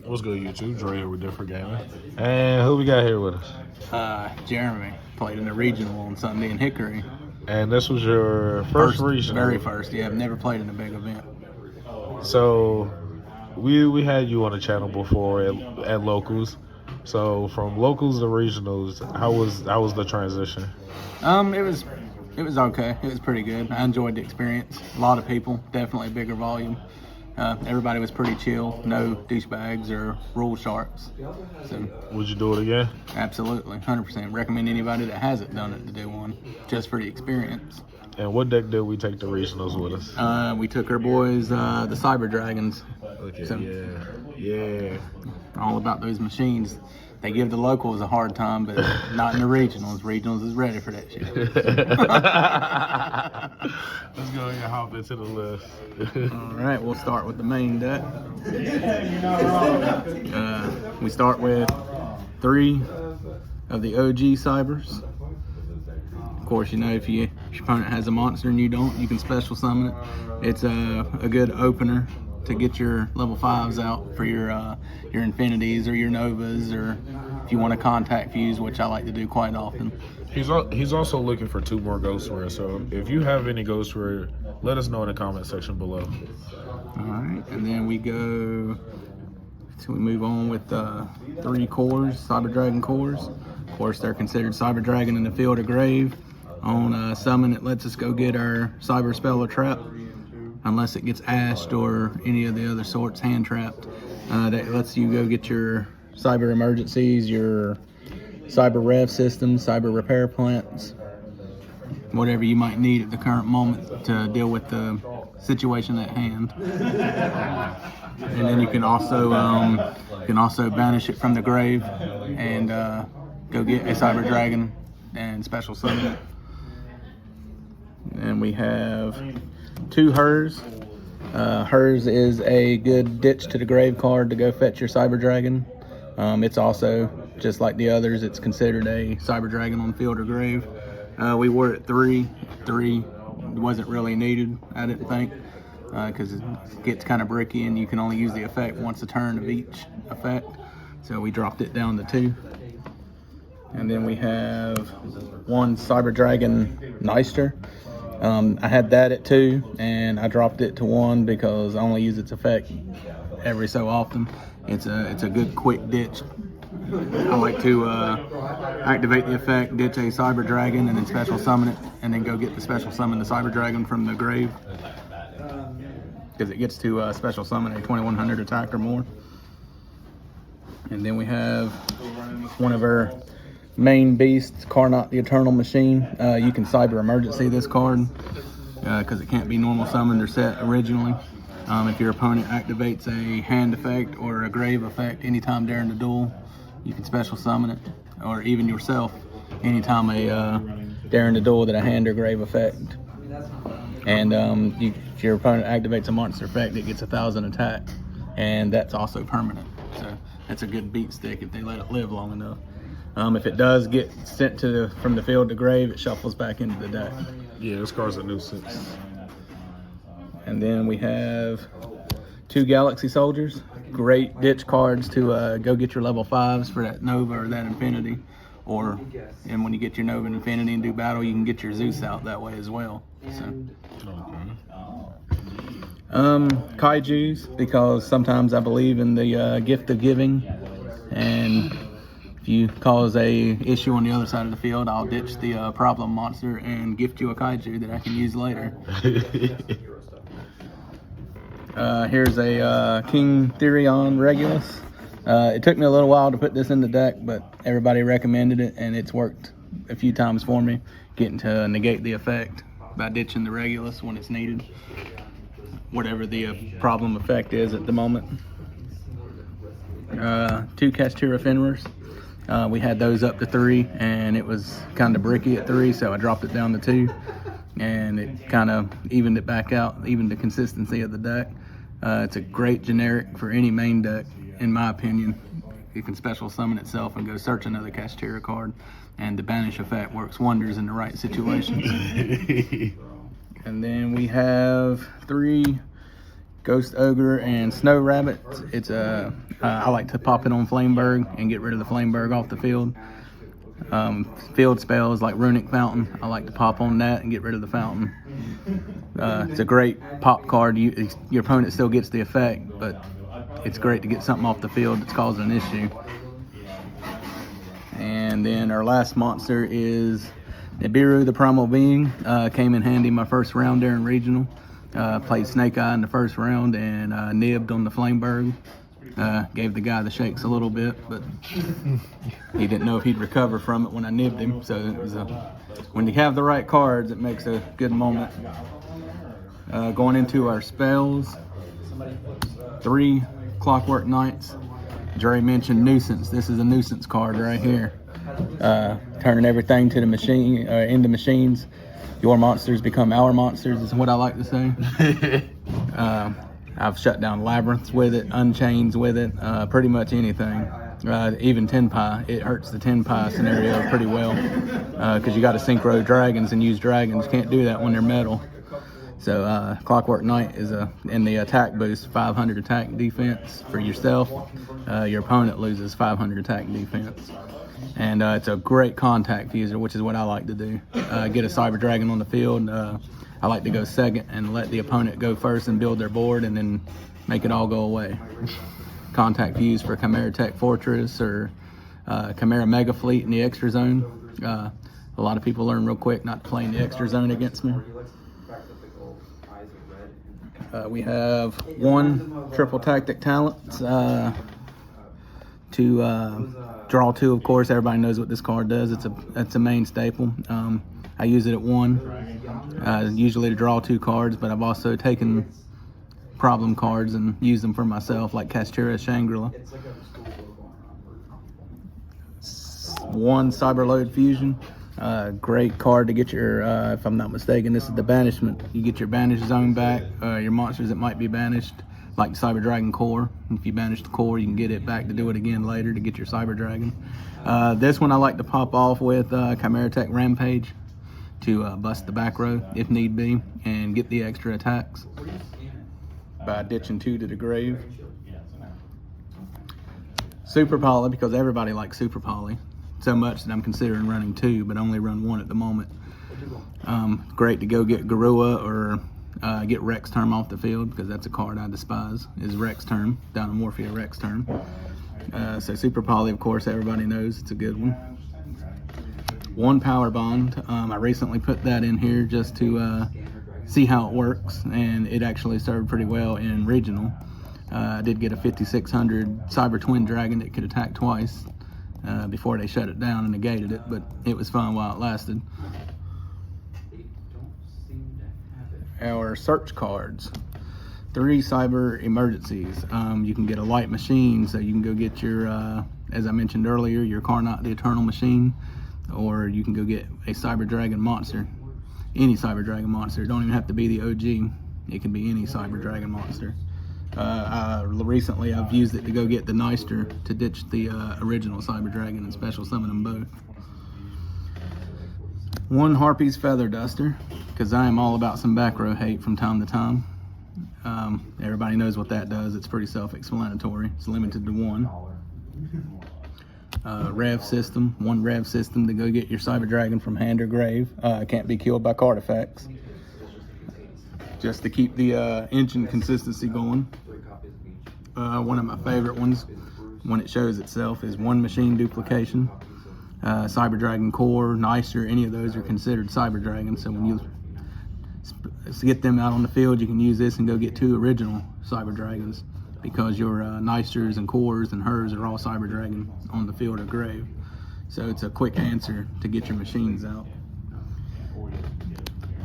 What's good, YouTube? Dre here with Different Gaming. And who we got here with us? Jeremy played in the regional on Sunday in Hickory. And this was your first regional? Very first, yeah. I've never played in a big event. So, we had you on the channel before at locals. So, from locals to regionals, how was the transition? It was okay. It was pretty good. I enjoyed the experience. A lot of people, definitely a bigger volume. Everybody was pretty chill. No douchebags or rule sharks. So, would you do it again? Absolutely, 100%. Recommend anybody that hasn't done it to do one, just for the experience. And what deck did we take to regionals with us? We took our boys, the Cyber Dragons. Okay, so, yeah. All about those machines. They give the locals a hard time, but not in the regionals. Regionals is ready for that shit. Let's go ahead and hop into the list. All right, we'll start with the main deck. We start with 3 of the OG Cybers. Of course, you know, if your opponent has a monster and you don't, you can special summon it. It's a good opener to get your level 5s out for your Infinities or your Novas, or if you want to contact fuse, which I like to do quite often. He's also looking for 2 more Ghost Rare, so if you have any Ghost Rare, let us know in the comment section below. All right, and then we move on with 3 cores, Cyber Dragon cores. Of course, they're considered Cyber Dragon in the field of grave. On summon, it lets us go get our Cyber Spell or Trap, unless it gets ashed or any of the other sorts hand trapped. That lets you go get your Cyber Emergencies, your Cyber Rev systems, Cyber Repair plants, whatever you might need at the current moment to deal with the situation at hand. And then you can also banish it from the grave and go get a Cyber Dragon and special summon it. And we have 2 Hers. Hers is a good ditch to the grave card to go fetch your Cyber Dragon. It's also, just like the others, it's considered a Cyber Dragon on field or grave. We were at 3. 3 wasn't really needed, I didn't think, because it gets kind of bricky and you can only use the effect once a turn of each effect. So we dropped it down to 2. And then we have 1 Cyber Dragon Neister. I had that at 2 and I dropped it to 1 because I only use its effect every so often. It's a good quick ditch. I like to activate the effect, ditch a Cyber Dragon, and then special summon it, and then go get the special summon the Cyber Dragon from the grave, because it gets to special summon a 2100 attack or more. And then we have one of our main beasts, Carnot the Eternal Machine. You can Cyber Emergency this card because it can't be normal summoned or set originally. If your opponent activates a hand effect or a grave effect anytime during the duel, you can special summon it, or even yourself anytime during the duel that a hand or grave effect. And if your opponent activates a monster effect, it gets 1,000 attack, and that's also permanent. So that's a good beat stick if they let it live long enough. If it does get sent from the field to grave, it shuffles back into the deck. Yeah, this card's a nuisance. And then we have 2 Galaxy Soldiers. Great ditch cards to go get your level 5s for that Nova or that Infinity. And when you get your Nova and Infinity and do battle, you can get your Zeus out that way as well. So. Kaijus, because sometimes I believe in the gift of giving, and if you cause a issue on the other side of the field, I'll ditch the problem monster and gift you a Kaiju that I can use later. Here's a King Therion Regulus. It took me a little while to put this in the deck, but everybody recommended it, and it's worked a few times for me, getting to negate the effect by ditching the Regulus when it's needed, whatever the problem effect is at the moment. 2 Kashtira Fenrir's. We had those up to 3, and it was kind of bricky at 3, so I dropped it down to 2, and it kind of evened it back out, even the consistency of the deck. It's a great generic for any main deck, in my opinion. It can special summon itself and go search another Kashtira card, and the banish effect works wonders in the right situations. And then we have 3 Ghost Ogre and Snow Rabbit. It's I like to pop it on Flameberg and get rid of the Flameberg off the field. Field spells like Runic Fountain, I like to pop on that and get rid of the fountain. It's a great pop card. Your opponent still gets the effect, but it's great to get something off the field that's causing an issue. And then our last monster is Nibiru, the Primal Being. Came in handy my first round there in Regional. Played Snake Eye in the first round and nibbed on the Flameberg. Gave the guy the shakes a little bit, but he didn't know if he'd recover from it when I nibbed him. So it was when you have the right cards, it makes a good moment. Going into our spells, 3 Clockwork Knights. Dre mentioned Nuisance. This is a Nuisance card right here. Turning everything to the machine, into machines. Your monsters become our monsters is what I like to say. I've shut down labyrinths with it, unchains with it, pretty much anything. Even Tenpai, it hurts the Tenpai scenario pretty well because you got to synchro dragons and use dragons. Can't do that when they're metal. So Clockwork Knight is in the attack boost, 500 attack defense for yourself. Your opponent loses 500 attack defense. And it's a great contact fuser, which is what I like to do. Get a Cyber Dragon on the field. I like to go second and let the opponent go first and build their board and then make it all go away. Contact fuse for Chimera Tech Fortress or Chimera Mega Fleet in the extra zone. A lot of people learn real quick not to play in the extra zone against me. We have 1 triple tactic talents to draw 2. Of course, everybody knows what this card does. It's a main staple. I use it at 1, usually to draw 2 cards, but I've also taken problem cards and used them for myself, like Castera Shangri-La. 1 Cyberload Fusion. Great card to get your, if I'm not mistaken, this is the banishment. You get your banished zone back, your monsters that might be banished, like Cyber Dragon Core. If you banish the core, you can get it back to do it again later to get your Cyber Dragon. This one I like to pop off with Chimera Tech Rampage to bust the back row if need be and get the extra attacks by ditching 2 to the grave. Super Poly, because everybody likes Super Poly so much that I'm considering running 2, but only run 1 at the moment. Great to go get Garua or get Rex Term off the field, because that's a card I despise, is Rex Term, Dynamorphia Rex Term. So Super Poly, of course, everybody knows it's a good one. 1 Power Bond. I recently put that in here just to see how it works, and it actually served pretty well in Regional. I did get a 5600 Cyber Twin Dragon that could attack twice before they shut it down and negated it, but it was fun while it lasted. Our search cards. 3 Cyber Emergencies. You can get a light machine, so you can go get your, as I mentioned earlier, your Carnot the Eternal Machine, or you can go get a Cyber Dragon monster. Any Cyber Dragon monster. It don't even have to be the OG. It can be any Cyber Dragon monster. Recently I've used it to go get the Neister to ditch the original Cyber Dragon and special summon them both. 1 Harpy's Feather Duster, because I am all about some back row hate from time to time. Everybody knows what that does. It's pretty self-explanatory. It's limited to 1. Rev system, 1 Rev system to go get your Cyber Dragon from hand or grave. Can't be killed by card effects. Just to keep the engine consistency going. One of my favorite ones, when it shows itself, is 1 Machine Duplication. Cyber Dragon Core, Neister, any of those are considered Cyber Dragons. So when you get them out on the field, you can use this and go get 2 original Cyber Dragons, because your Neisters and Cores and hers are all Cyber Dragon on the field or grave. So it's a quick answer to get your machines out.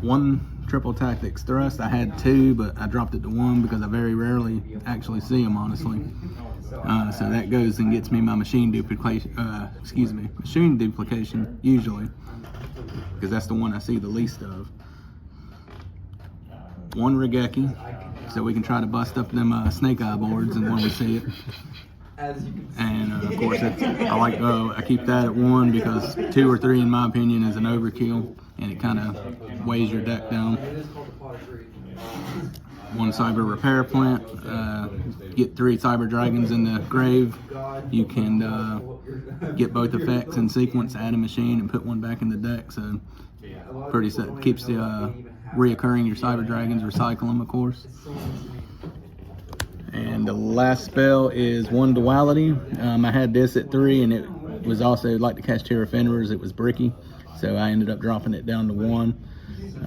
1 Triple Tactics Thrust. I had 2, but I dropped it to 1 because I very rarely actually see them, honestly. So that goes and gets me my machine duplication, machine duplication, usually, because that's the one I see the least of. 1 Regeki, so we can try to bust up them Snake Eye boards and when we see it. And of course, I keep that at 1 because 2 or 3, in my opinion, is an overkill, and it kind of weighs your deck down. one cyber repair plant, get 3 cyber dragons in the grave. You can get both effects in sequence, add a machine, and put one back in the deck. So pretty set, keeps the reoccurring your cyber dragons, recycle them, of course. And the last spell is one duality. I had this at 3, and it was also like to catch Terra Fenrir's. It was bricky, so I ended up dropping it down to 1,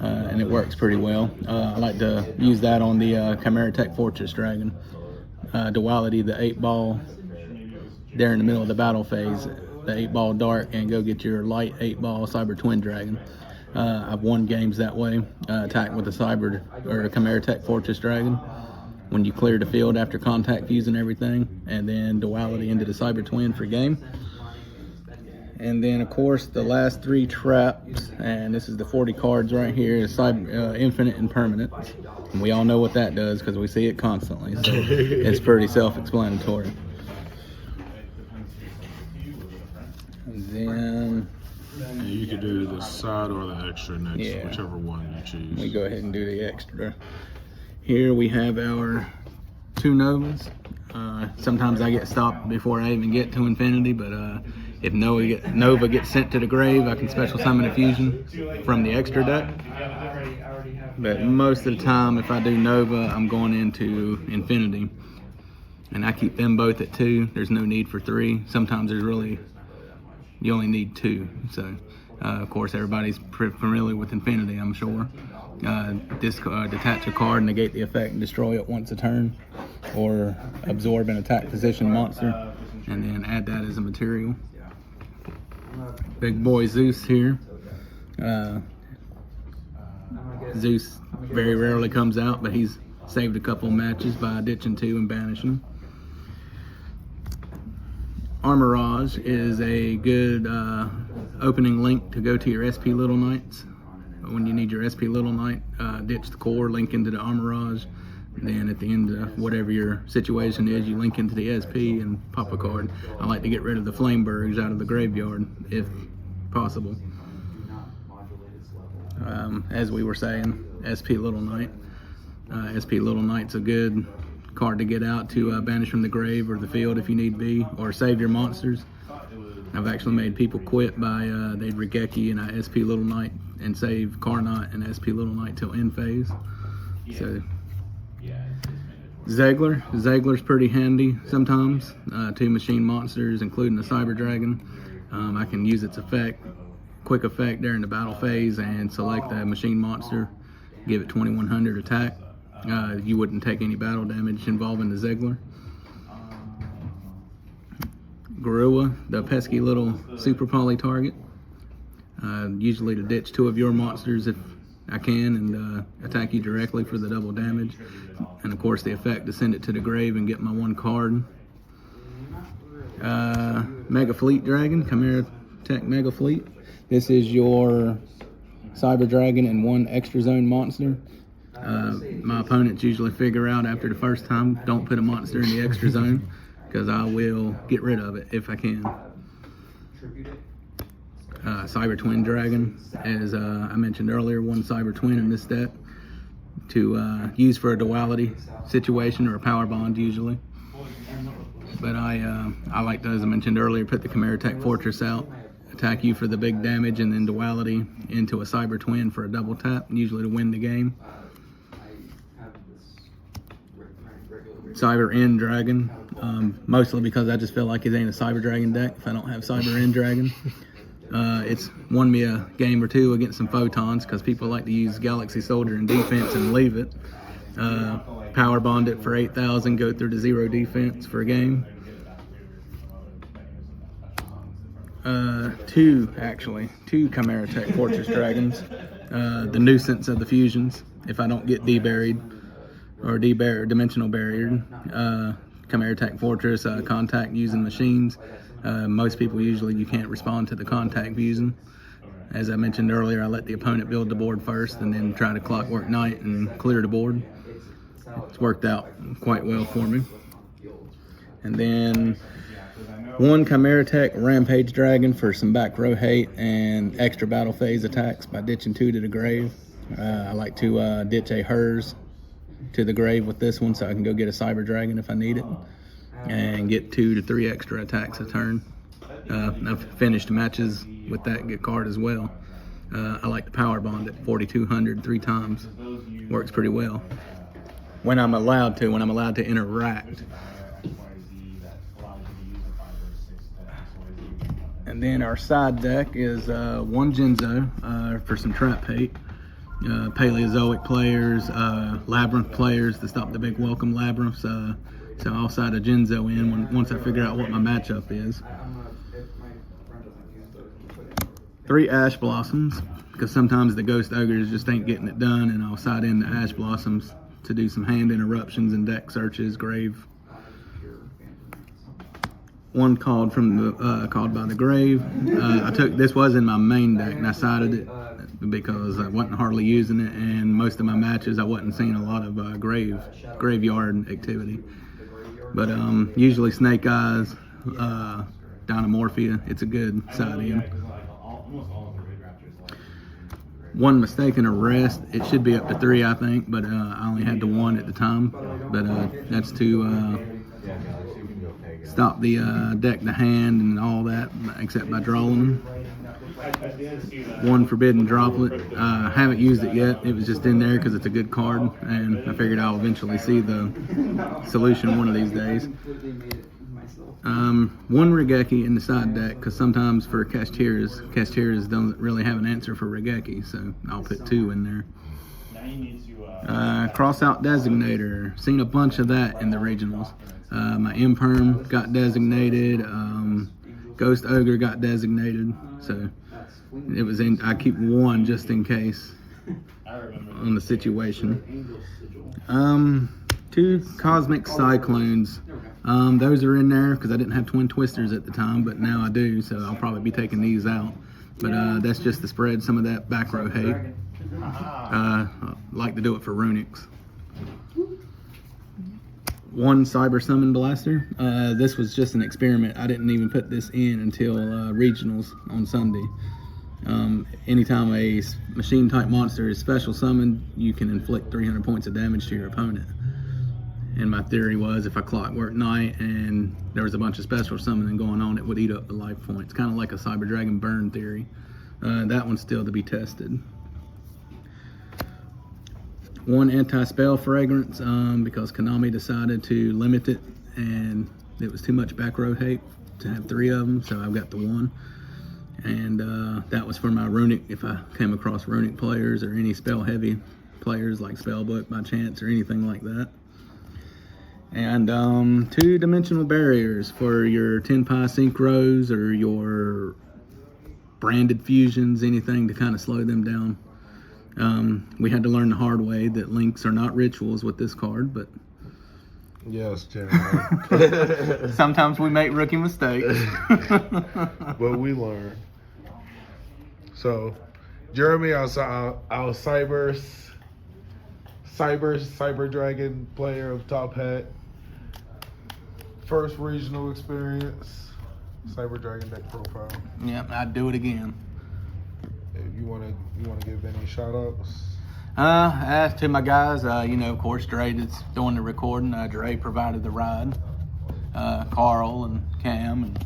and it works pretty well. I like to use that on the Chimera Tech Fortress Dragon. Duality, the 8-ball there in the middle of the battle phase, the 8-ball dart, and go get your light 8-ball Cyber Twin Dragon. I've won games that way. Attack with a Cyber or a Chimera Tech Fortress Dragon when you clear the field after contact fusing everything, and then duality into the Cyber Twin for game. And then of course the last 3 traps, and this is the 40 cards right here, is Cyber, Infinite and Permanence. And we all know what that does because we see it constantly, so it's pretty self-explanatory. And then you could do the side or the extra next, whichever one you choose. We go ahead and do the extra. Here we have our 2 Novas. Sometimes I get stopped before I even get to infinity, but if Nova gets sent to the grave, I can special summon a fusion from the extra deck. But most of the time, if I do Nova, I'm going into infinity. And I keep them both at 2. There's no need for 3. Sometimes you only need 2. So, of course, everybody's familiar with infinity, I'm sure. Detach a card, negate the effect, and destroy it once a turn, or absorb an attack position monster, and then add that as a material. Big boy Zeus here. Zeus very rarely comes out, but he's saved a couple matches by ditching 2 and banishing. Armorage is a good opening link to go to your SP Little Knights. When you need your SP Little Knight, ditch the core, link into the Armorage. And then at the end of whatever your situation is, you link into the SP and pop a card. I like to get rid of the Flamebergs out of the graveyard, if possible. As we were saying, SP Little Knight. SP Little Knight's a good card to get out to banish from the grave or the field if you need be, or save your monsters. I've actually made people quit by they'd Regeki and I SP Little Knight and save Carnot and SP Little Knight till end phase. So Zegler's pretty handy sometimes. 2 machine monsters, including the Cyber Dragon. I can use its quick effect during the battle phase and select a machine monster, give it 2100 attack. You wouldn't take any battle damage involving the Zegler. Garua, the pesky little super poly target. Usually to ditch 2 of your monsters if I can and attack you directly for the double damage. And of course the effect to send it to the grave and get my 1 card. Mega Fleet Dragon, Chimera Tech Mega Fleet. This is your Cyber Dragon and 1 extra zone monster. My opponents usually figure out after the first time, don't put a monster in the extra zone, because I will get rid of it if I can. Cyber Twin Dragon, as I mentioned earlier, 1 Cyber Twin in this deck to use for a duality situation or a power bond usually. But I like to, as I mentioned earlier, put the Chimera Tech Fortress out, attack you for the big damage, and then duality into a Cyber Twin for a double tap, usually to win the game. Cyber End Dragon, mostly because I just feel like it ain't a Cyber Dragon deck if I don't have Cyber End Dragon. It's won me a game or 2 against some photons because people like to use Galaxy Soldier in defense and leave it. Power bond it for 8,000, go through to 0 defense for a game. 2 Chimera Tech Fortress Dragons. The nuisance of the fusions, if I don't get deburied or dimensional barrier. Chimera Tech Fortress, contact using machines. Most people usually you can't respond to the contact fusing. As I mentioned earlier, I let the opponent build the board first and then try to Clockwork Knight and clear the board. It's worked out quite well for me. And then 1 Chimera Tech Rampage Dragon for some back row hate and extra battle phase attacks by ditching 2 to the grave. I like to ditch a Hers to the grave with this one, so I can go get a Cyber Dragon if I need it, and get 2 to 3 extra attacks a turn. I've finished matches with that good card as well. I like the Power Bond at 4,200 3 times. Works pretty well. When I'm allowed to interact. And then our side deck is 1 Genzo for some trap hate. Paleozoic players, Labyrinth players to stop the big welcome Labyrinths. So I'll side a Genzo in once I figure out what my matchup is. 3 Ash Blossoms, because sometimes the Ghost Ogres just ain't getting it done, and I'll side in the Ash Blossoms to do some hand interruptions and deck searches, grave. 1 called from the called by the grave. This was in my main deck, and I sided it because I wasn't hardly using it, and most of my matches I wasn't seeing a lot of graveyard activity. But usually Snake Eyes, Dynamorphia, it's a good side in. 1 Mistaken Arrest. It should be up to 3, I think, but I only had the 1 at the time. But that's to stop the deck to hand and all that, except by drawing them. 1 Forbidden Droplet. I haven't used it yet. It was just in there because it's a good card, and I figured I'll eventually see the solution one of these days. 1 Regeki in the side deck, because sometimes for Cashteras don't really have an answer for Regeki, so I'll put 2 in there. Cross out Designator. Seen a bunch of that in the regionals. My Imperm got designated. Ghost Ogre got designated. So it was in. I keep 1 just in case on the situation. 2 Cosmic Cyclones. Those are in there because I didn't have Twin Twisters at the time, but now I do, so I'll probably be taking these out. But that's just to spread some of that back row hate. I like to do it for Runics. 1 Cyber Summon Blaster. This was just an experiment. I didn't even put this in until regionals on Sunday. Anytime a machine type monster is special summoned, you can inflict 300 points of damage to your opponent. And my theory was if I Clockwork Knight and there was a bunch of special summoning going on, it would eat up the life points. Kind of like a Cyber Dragon burn theory. That one's still to be tested. 1 Anti-Spell Fragrance, because Konami decided to limit it, and it was too much back row hate to have 3 of them, so I've got the 1. And that was for my Runic, if I came across Runic players or any spell-heavy players like Spellbook by chance or anything like that. And 2 Dimensional Barriers for your Tenpai Synchros or your branded fusions, anything to kind of slow them down. We had to learn the hard way that links are not rituals with this card, but yes, Jeremy. sometimes we make rookie mistakes. But we learn. So, Jeremy, our Cyber Dragon player of Top Hat. First regional experience. Cyber Dragon deck profile. Yep, I'd do it again. If you wanna give any shout outs? As to my guys, of course, Dre that's doing the recording. Dre provided the ride. Carl and Cam, and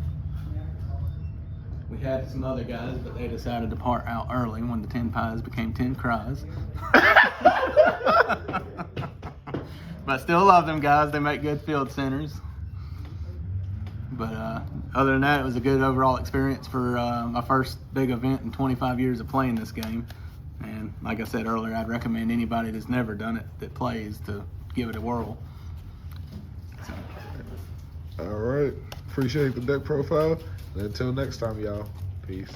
we had some other guys, but they decided to part out early when the 10 pies became 10 cries. But still love them guys. They make good field centers. But other than that, it was a good overall experience for my first big event in 25 years of playing this game. And like I said earlier, I'd recommend anybody that's never done it that plays to give it a whirl. So. All right. Appreciate the deck profile. And until next time, y'all. Peace.